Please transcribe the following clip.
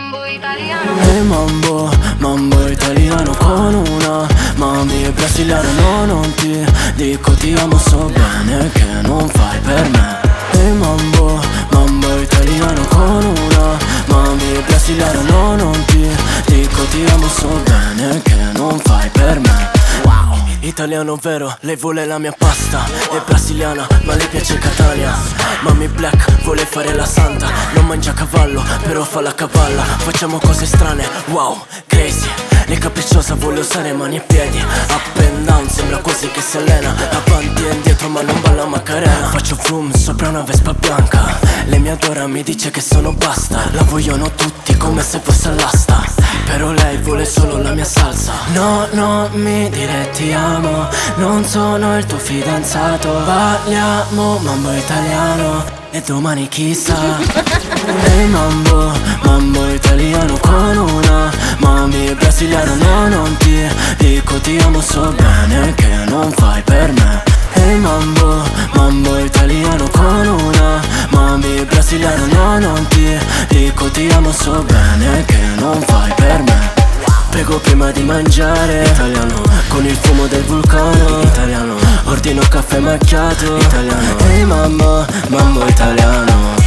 mambo italiano. E mambo, mambo italiano con una mami brasiliana. No, non ti dico ti amo, so bene che non fai per me. E mambo, mambo italiano con una mami brasiliana. No, non ti dico ti amo, so bene che non fai per me. Wow. Italiano vero, lei vuole la mia pasta. È brasiliana, ma le piace Catania. Mami black, vuole fare la santa. Non mangia cavallo, però fa la cavalla. Facciamo cose strane, wow, crazy. Lei capricciosa, vuole usare mani e piedi. Up and down, sembra quasi che si allena. Avanti e indietro, ma non balla Macarena. Faccio vroom sopra una vespa bianca. Lei mi adora, mi dice che sono basta. La vogliono tutti come se fosse all'asta. Però lei vuole solo la mia salsa. No, non mi dire ti amo, non sono il tuo fidanzato. Parliamo mambo italiano e domani chissà. E mambo, mambo italiano con una mami brasiliana. No, non ti dico ti amo, so bene che non fai per me. E mambo, mambo italiano con una mami brasiliana. No, non ti dico ti amo, so bene che non fai per me. Prego prima di mangiare, italiano, con il fumo del vulcano, italiano, ordino caffè macchiato, italiano. Ehi mamma, mambo italiano.